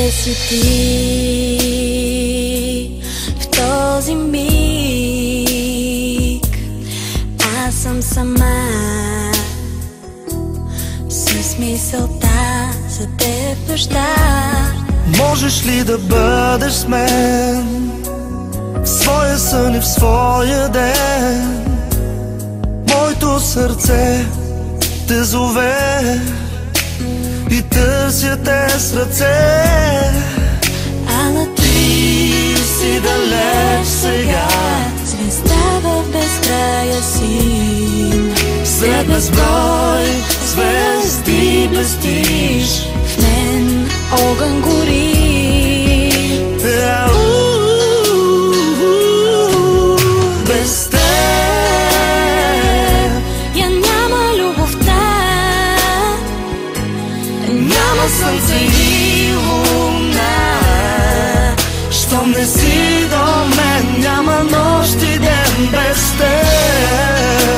Къде си ти в този миг? Аз съм сама с мисълта за теб, баща. Можеш ли да бъдеш с мен в своя сън и в своя ден? Моето сърце те зове и търся те с ръце. Ала ти си далеч сега, звезда в безкрая си. сред безброй звезди блестиш, В мен огън гори. Без теб Я няма любовта, няма слънце и луна. Щом не си до мен, няма нощ и ден. Без теб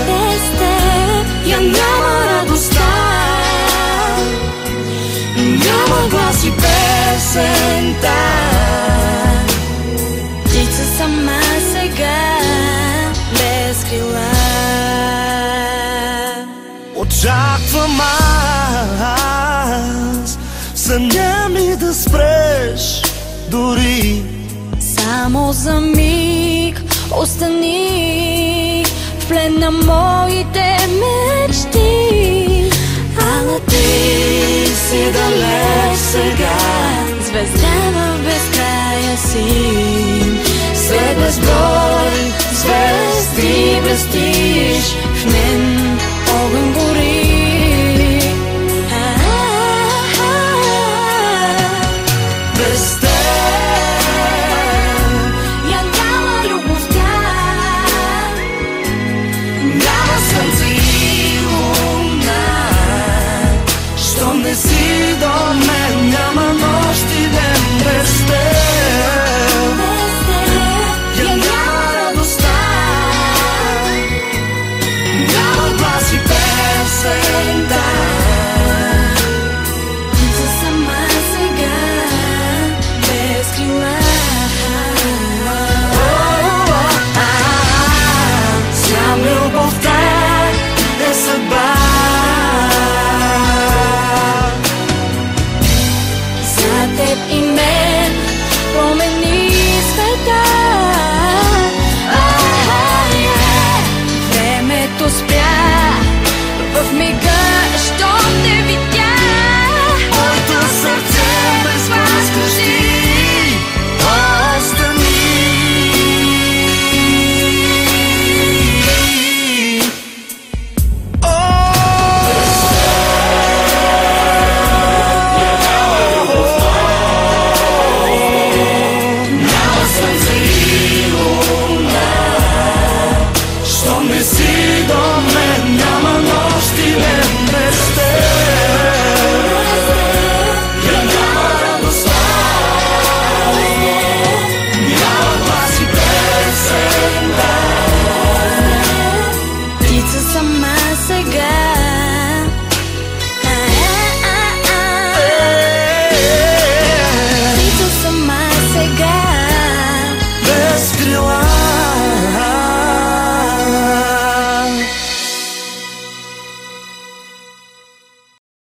без теб я няма радостта, няма глас и песента. птица сама сега, без крила. Очаквам аз съня ми да спреш дори. Само за миг остани в плен на моите мечти. Ала ти Си далеч сега, звезда в безкрая си. сред безброй звезди блестиш. В мен огън гори.